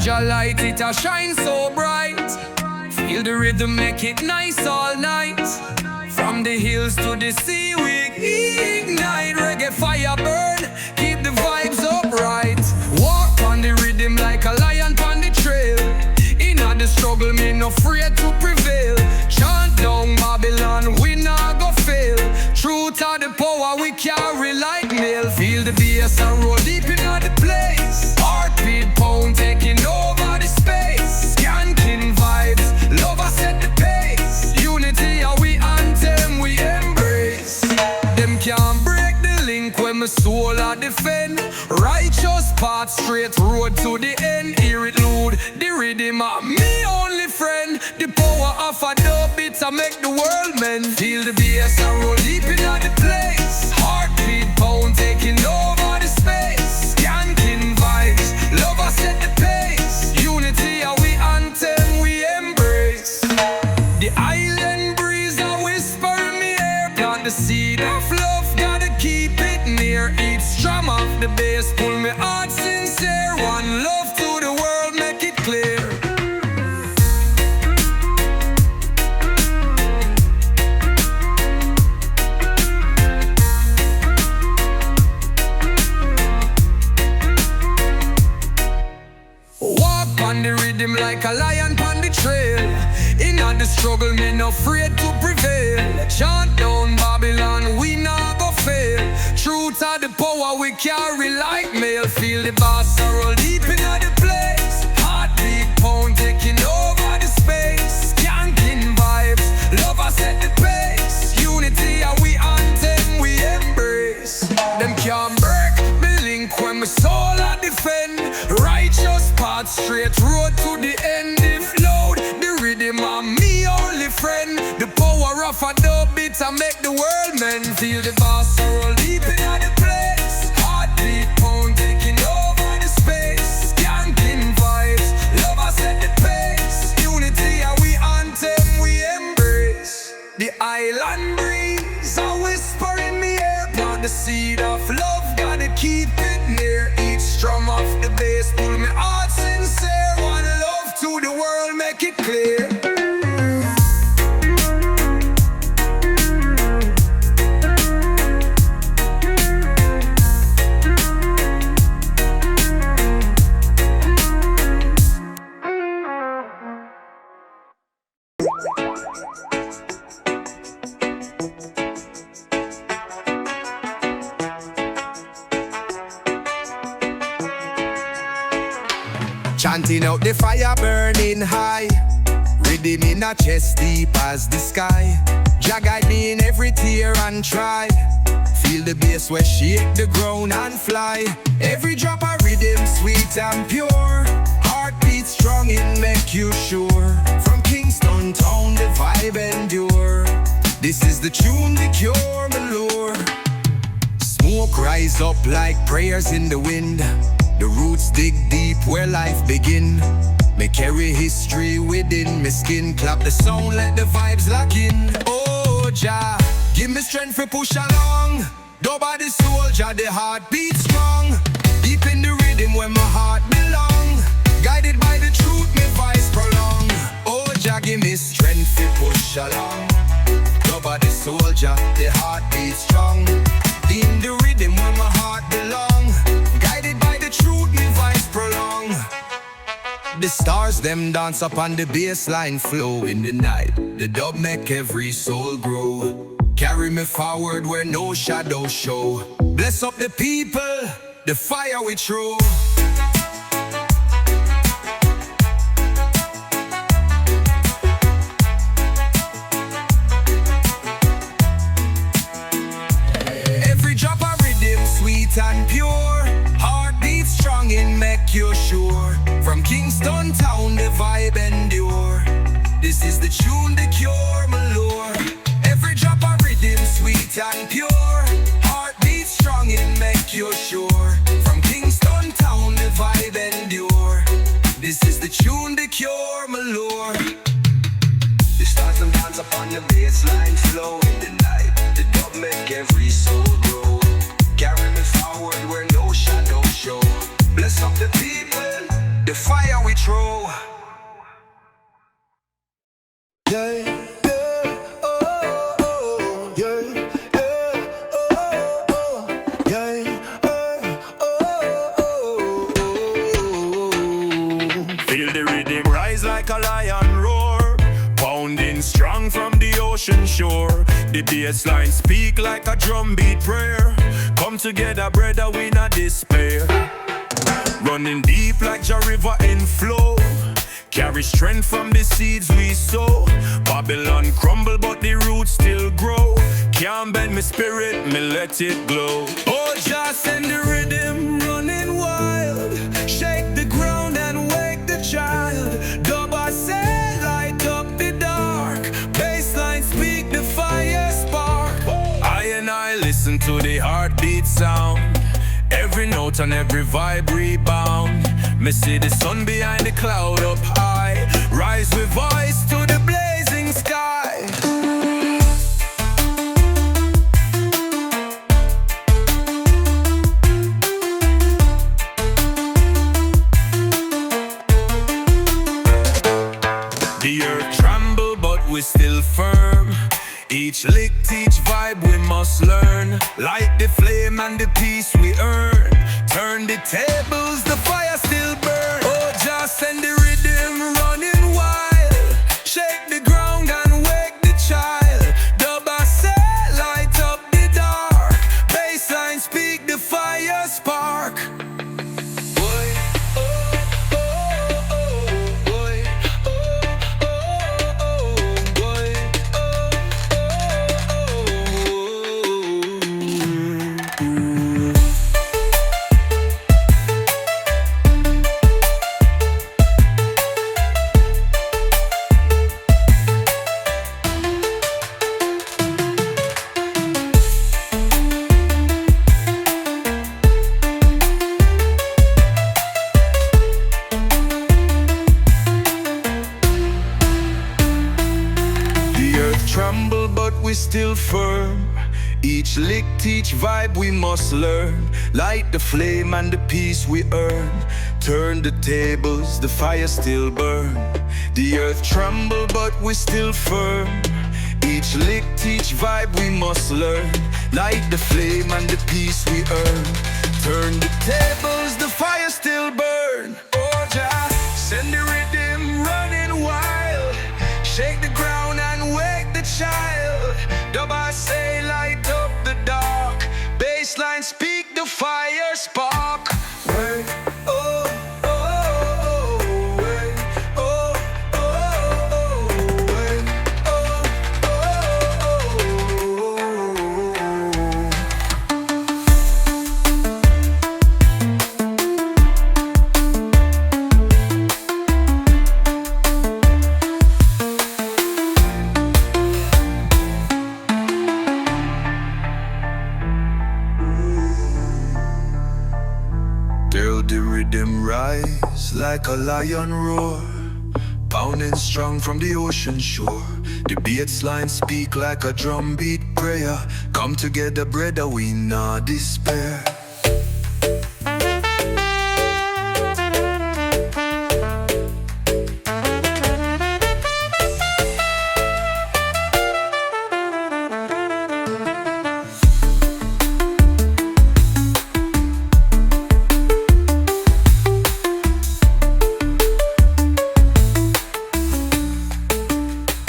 Jah light it a shine so bright. Feel the rhythm make it nice all night. From the hills to the sea we ignite. Reggae fire burn, keep the vibes upright. Walk on the rhythm like a lion on the trail. In the struggle me no afraid to prevail. Chant down Babylon, we not go fail. Truth of the power we carry like mail. Feel the bass and roll deep in the place. Heartbeat pound taking over the space. Skanking vibes, love I set the pace. Unity are we anthem we embrace. Them can't break the link when my soul I defend. Righteous path, straight road to the end. Hear it loud, the rhythm of me only friend. The power of a dub beat to make the world mend. Feel the bass and roll deep in the place. Heartbeat pound taking over the space. Skanking vibes, love I set the pace. Unity are we anthem we embrace. The island breeze a whisper in me ear. Plant the seed of love, gotta keep it near. Each strum of the bass pull me heart sincere. One love to the world, make it clear. Walk on the rhythm like a lion on the trail. In the struggle, me no afraid to prevail. Chant down Babylon, we not go fail. Truth of the power we carry like mail. Feel the bass roll deep in the place. Heartbeat pound taking over the space. Skanking vibes, love I set the pace. Unity are we anthem we embrace. Them can't break the link when my soul I defend. Righteous path, straight road to the end. If loud, the rhythm of me only friend. The power of a dub beat to make the world mend. Feel the bass roll deep in the place. Heartbeat pound taking over the space. Skanking vibes, love I set the pace. Unity are we anthem we embrace. The island breeze a whisper in me ear. Plant the seed of love, gotta keep it near. Each strum of the bass pull me heart sincere. One love to the world, make it clear. Chanting out the fire burning high. Rhythm in a chest deep as the sky. Jah guide me in every tear and try. Feel the bass where shake the ground and fly. Every drop of rhythm sweet and pure. Heartbeat strong in make you sure. From Kingston town the vibe endure. This is the tune, the cure, my lure. Smoke rise up like prayers in the wind. The roots dig deep where life begin. Me carry history within me skin. Clap the sound, let the vibes lock in. Oh Jah, give me strength to push along. Dub by the soul, Jah, the heart beat strong. Deep in the rhythm where my heart belong. Guided by the truth, me voice prolong. Oh Jah, give me strength to push along. Dub by the soul, Jah, the heart beat strong. In the rhythm where my heart belong. Guided by the truth, me voice prolong. The stars them dance upon the bassline flow. In the night, the dub make every soul grow. Carry me forward where no shadow show. Bless up the people, the fire we throw. Every drop of rhythm sweet and pure. Heartbeat strong in make you sure. From Kingston town the vibe endure. This is the tune, the cure, my lure. Every drop of rhythm sweet and pure. Heartbeat strong in make you sure. From Kingston town the vibe endure. This is the tune, the cure, my lure. The stars them dance upon the bassline flow. In the night, the dub make every soul grow. Carry me forward where no shadow show. Bless up the people, the fire we yeah, yeah, oh, oh, yeah, yeah, oh, oh, yeah, oh, oh. Feel the rhythm rise like a lion roar, pounding strong from the ocean shore. The bassline speak like a drumbeat prayer. Come together, brother, we not despair. Running deep like the river in flow, carry strength from the seeds we sow. Babylon crumble but the roots still grow. Can't bend my spirit, me let it glow. Oh, just send the rhythm running wild. Shake the ground and wake the child. Dub I say, light up the dark. Bassline speak the fire spark. I listen to the heartbeat sound. Every note and every vibe rebound. Me see the sun behind the cloud up high. Rise with voice to the blazing sky. The earth tremble but we still firm. Each lick, each vibe we must learn. Light the flame and the peace we earn. Turn the tables, the fire still burn. Oh, just send the rhythm running wild. Shake the ground and wake the child. Dub I say, light up the dark. Bassline speak the fire spark. Boy, oh, oh, oh, boy, oh, oh, oh, boy, Tremble but we still firm. Each lick, each vibe we must learn. Light the flame and the peace we earn. Turn the tables, the fire still burn. The earth tremble but we still firm. Each lick, each vibe we must learn. Light the flame and the peace we earn. Turn the tables, the fire still burn. oh, just send the rhythm running wild. Shake the ground and wake the child. Dub I say, light up the dark. Bassline speak the fire spark. Hey, oh, oh, oh, hey, oh, oh, oh, hey, oh, Till the rhythm rise like a lion roar, pounding strong from the ocean shore. The bassline speak like a drumbeat prayer. Come together, brother, we not despair.